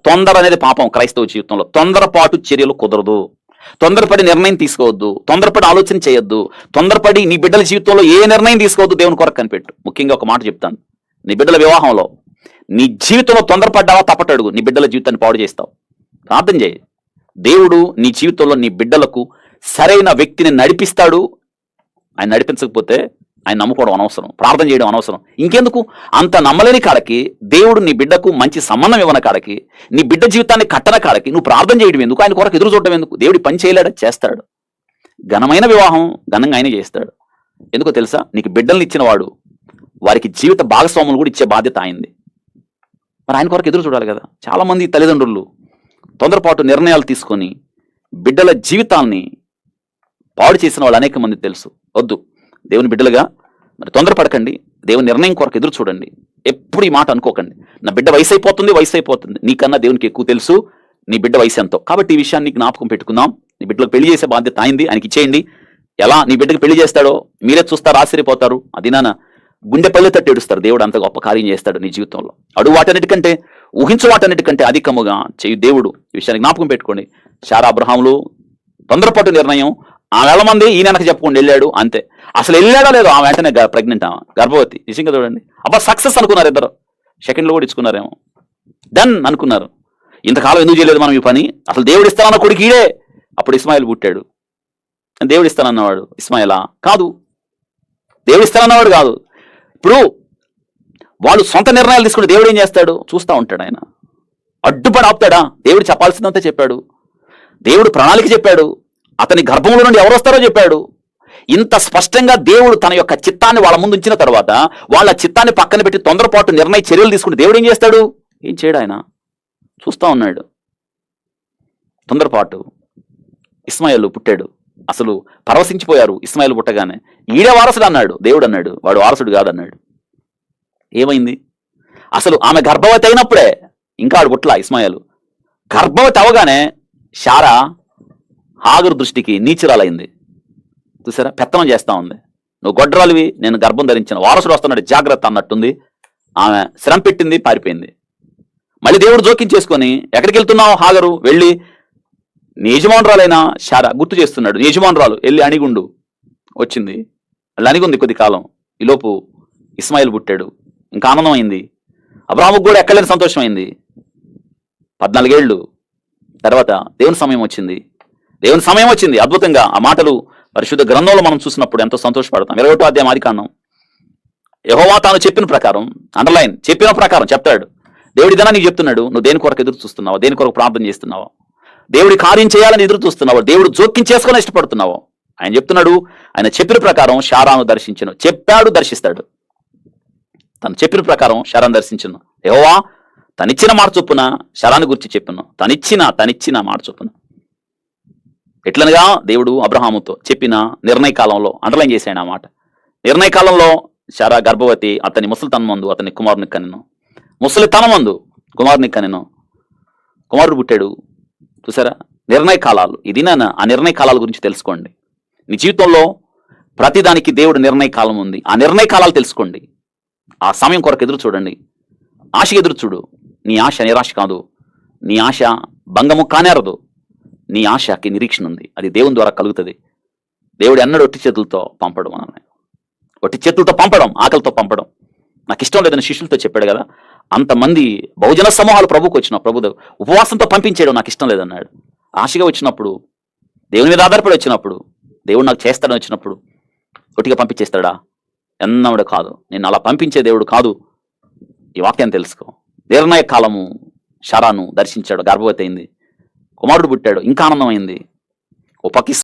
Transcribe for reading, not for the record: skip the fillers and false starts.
తొందర అనేది పాపం క్రైస్తవ జీవితంలో. తొందరపాటు చర్యలు కుదరదు. తొందరపడి నిర్ణయం తీసుకోవద్దు, తొందరపడి ఆలోచన చేయొద్దు, తొందరపడి నీ బిడ్డల జీవితంలో ఏ నిర్ణయం తీసుకోవద్దు. దేవుని కొరకు కనిపెట్టు. ముఖ్యంగా ఒక మాట చెప్తాను, నీ బిడ్డల వివాహంలో నీ జీవితంలో తొందరపడ్డావా తప్పటడుగు, నీ బిడ్డల జీవితాన్ని పాడు చేస్తావు. ప్రార్థన చేయి. దేవుడు నీ జీవితంలో నీ బిడ్డలకు సరైన వ్యక్తిని నడిపిస్తాడు. ఆయన నడిపించకపోతే ఆయన నమ్ముకోవడం అనవసరం, ప్రార్థన చేయడం అనవసరం. ఇంకెందుకు? అంత నమ్మలేని కాడకి, దేవుడు నీ బిడ్డకు మంచి సంబంధం ఇవ్వన కాడకి, నీ బిడ్డ జీవితాన్ని కట్టన కాడకి నువ్వు ప్రార్థన చేయడం ఎందుకు? ఆయన కొరకు ఎదురు చూడడం ఎందుకు? దేవుడి పని చేయలేడా? చేస్తాడు. ఘనమైన వివాహం ఘనంగా ఆయన చేస్తాడు. ఎందుకో తెలుసా? నీకు బిడ్డల్ని ఇచ్చిన వాడు వారికి జీవిత భాగస్వాములు కూడా ఇచ్చే బాధ్యత ఆయనది. మరి ఆయన కొరకు ఎదురు చూడాలి కదా. చాలామంది తల్లిదండ్రులు తొందరపాటు నిర్ణయాలు తీసుకొని బిడ్డల జీవితాన్ని పాడు చేసిన వాళ్ళు అనేక మంది తెలుసు. వద్దు, దేవుని బిడ్డలుగా మరి తొందరపడకండి. దేవుని నిర్ణయం కొరకు ఎదురు చూడండి. ఎప్పుడు ఈ మాట అనుకోకండి, నా బిడ్డ వయసు అయిపోతుంది. నీకన్నా దేవునికి ఎక్కువ తెలుసు నీ బిడ్డ వయసు ఎంతో. కాబట్టి ఈ విషయాన్ని జ్ఞాపకం పెట్టుకుందాం. నీ బిడ్డలకు పెళ్లి చేసే బాధ్యత అయింది, ఆయనకి ఇచ్చేయండి. ఎలా నీ బిడ్డకు పెళ్లి చేస్తాడో మీరే చూస్తారు, ఆశ్చర్యపోతారు. అది నాన్న గుండె పల్లె తట్టి ఏడుస్తారు. దేవుడు అంత గొప్ప కార్యం చేస్తాడు నీ జీవితంలో. అడుగు వాటన్నిటికంటే, ఊహించు వాటన్నిటికంటే అధికముగా చేయు దేవుడు. ఈ విషయాన్ని జ్ఞాపకం పెట్టుకోండి. శారా అబ్రహాములు తొందరపాటు నిర్ణయం. ఆ వేళ మంది ఈయనకు చెప్పుకొని వెళ్ళాడు అంతే. అసలు వెళ్ళాడో లేదో ఆ వెంటనే ప్రెగ్నెంట్, గర్భవతి. నిజంగా చూడండి, అబ్బా సక్సెస్ అనుకున్నారు ఇద్దరు. సెకండ్లో కూడా ఇచ్చుకున్నారేమో, డన్ అనుకున్నారు. ఇంతకాలం ఎందుకు చేయలేదు మనం ఈ పని? అసలు దేవుడు ఇస్తానన్న కొడుకు ఈడే. అప్పుడు ఇస్మాయిల్ పుట్టాడు. దేవుడు ఇస్తానన్నవాడు ఇస్మాయిలా? కాదు, దేవుడు ఇస్తానన్నవాడు కాదు. ఇప్పుడు వాళ్ళు సొంత నిర్ణయాలు తీసుకుని దేవుడు ఏం చేస్తాడు? చూస్తూ ఉంటాడు. ఆయన అడ్డుపడి ఆపుతాడా? దేవుడు చెప్పాల్సిందంతా చెప్పాడు. దేవుడు ప్రణాళిక చెప్పాడు. అతని గర్భంలో నుండి ఎవరు వస్తారో చెప్పాడు. ఇంత స్పష్టంగా దేవుడు తన యొక్క చిత్తాన్ని వాళ్ళ ముందు ఉంచిన తర్వాత వాళ్ళ చిత్తాన్ని పక్కన పెట్టి తొందరపాటు నిర్ణయ చర్యలు తీసుకుని దేవుడు ఏం చేస్తాడు? ఏం చేయడు. ఆయన చూస్తూ ఉన్నాడు. తొందరపాటు. ఇస్మాయిల్ పుట్టాడు. అసలు పరవశించిపోయారు ఇస్మాయిల్ పుట్టగానే. ఈడే వారసుడు అన్నాడు దేవుడు. అన్నాడు వాడు వారసుడు కాదన్నాడు. ఏమైంది? అసలు ఆమె గర్భవతి అయినప్పుడే, ఇంకా ఆడు పుట్ల ఇస్మాయిల్. గర్భవతి అవగానే శారా హాగరు దృష్టికి నీచురాలైంది. చూసారా, పెత్తనం చేస్తా ఉంది. నువ్వు గొడ్రాలివి, నేను గర్భం ధరించిన, వారసుడు వస్తున్నాడు, జాగ్రత్త అన్నట్టుంది. ఆమె శ్రమ పెట్టింది, పారిపోయింది. మళ్ళీ దేవుడు జోక్యం చేసుకొని, ఎక్కడికి వెళ్తున్నావు హాగరు? వెళ్ళి నీ యజమానురాలైన శారా గుర్తు చేస్తున్నాడు. నీ యజమానురాలు వెళ్ళి అణిగుండు. వచ్చింది, మళ్ళీ అణిగుంది కొద్ది కాలం. ఈలోపు ఇస్మాయిల్ పుట్టాడు. ఇంకా ఆనందం అయింది. అబ్రాహాముకు కూడా ఎక్కలేని సంతోషం అయింది. 14 ఏళ్ళు తర్వాత దేవుని సమయం వచ్చింది. అద్భుతంగా ఆ మాటలు పరిశుద్ధ గ్రంథంలో మనం చూసినప్పుడు ఎంతో సంతోషపడతాం. 21వ అధ్యాయం ఆదికాండం. యెహోవా తాను చెప్పిన ప్రకారం, అండర్లైన్, చెప్పిన ప్రకారం చెప్తాడు. దేవుడి దినా నీకు చెప్తున్నాడు. నువ్వు దేని కొరకు ఎదురు చూస్తున్నావా? దేని కొరకు ప్రార్థన చేస్తున్నావా? దేవుడి కార్యం చేయాలని ఎదురు చూస్తున్నావా? దేవుడు జోక్యం చేసుకొని ఇష్టపడుతున్నావా? ఆయన చెప్తున్నాడు. ఆయన చెప్పిన ప్రకారం శారాను దర్శించను. చెప్పాడు, దర్శిస్తాడు. తను చెప్పిన ప్రకారం శారాను దర్శించను. యెహోవా తనిచ్చిన మాట చొప్పున శారాను గురించి చెప్పను. తనిచ్చిన మాట చొప్పున. ఎట్లనగా దేవుడు అబ్రహాముతో చెప్పిన నిర్ణయ కాలంలో, అండర్లైన్ చేశాడు ఆ మాట. నిర్ణయ కాలంలో శారా గర్భవతి. అతని ముసలితనం మందు అతని కుమారుని కనెను. ముసలితనం మందు కుమారుని కనెను. కుమారుడు పుట్టాడు. చూసారా, నిర్ణయ కాలాలు. ఇది నాన్న, ఆ నిర్ణయ కాలాల గురించి తెలుసుకోండి. నీ జీవితంలో ప్రతిదానికి దేవుడు నిర్ణయ కాలం ఉంది. ఆ నిర్ణయ కాలాలు తెలుసుకోండి. ఆ సమయం కొరకు ఎదురు చూడండి. ఆశకి ఎదురు చూడు. నీ ఆశ నిరాశ కాదు. నీ ఆశ భంగము కానేరదు. నీ ఆశకి నిరీక్షణ ఉంది. అది దేవుని ద్వారా కలుగుతుంది. దేవుడు ఎన్నడూ ఒట్టి చేతులతో పంపడం. మనల్ని ఒట్టి చేతులతో పంపడం, ఆకలితో పంపడం నాకు ఇష్టం లేదని శిష్యులతో చెప్పాడు కదా. అంతమంది బహుజన సమూహాలు ప్రభుకు వచ్చిన ప్రభు ఉపవాసంతో పంపించేయడం నాకు ఇష్టం లేదన్నాడు. ఆశగా వచ్చినప్పుడు, దేవుని మీద ఆధారపడి వచ్చినప్పుడు, దేవుడు నాకు చేస్తాడని వచ్చినప్పుడు ఒట్టిగా పంపించేస్తాడా? ఎన్నడూ కాదు. నేను అలా పంపించే దేవుడు కాదు. ఈ వాక్యాన్ని తెలుసుకో. నిర్ణయ కాలము శారాను దర్శించాడు. గర్భవతి అయింది. కుమారుడు పుట్టాడు. ఇంకా ఆనందమైంది. ఓ పక్క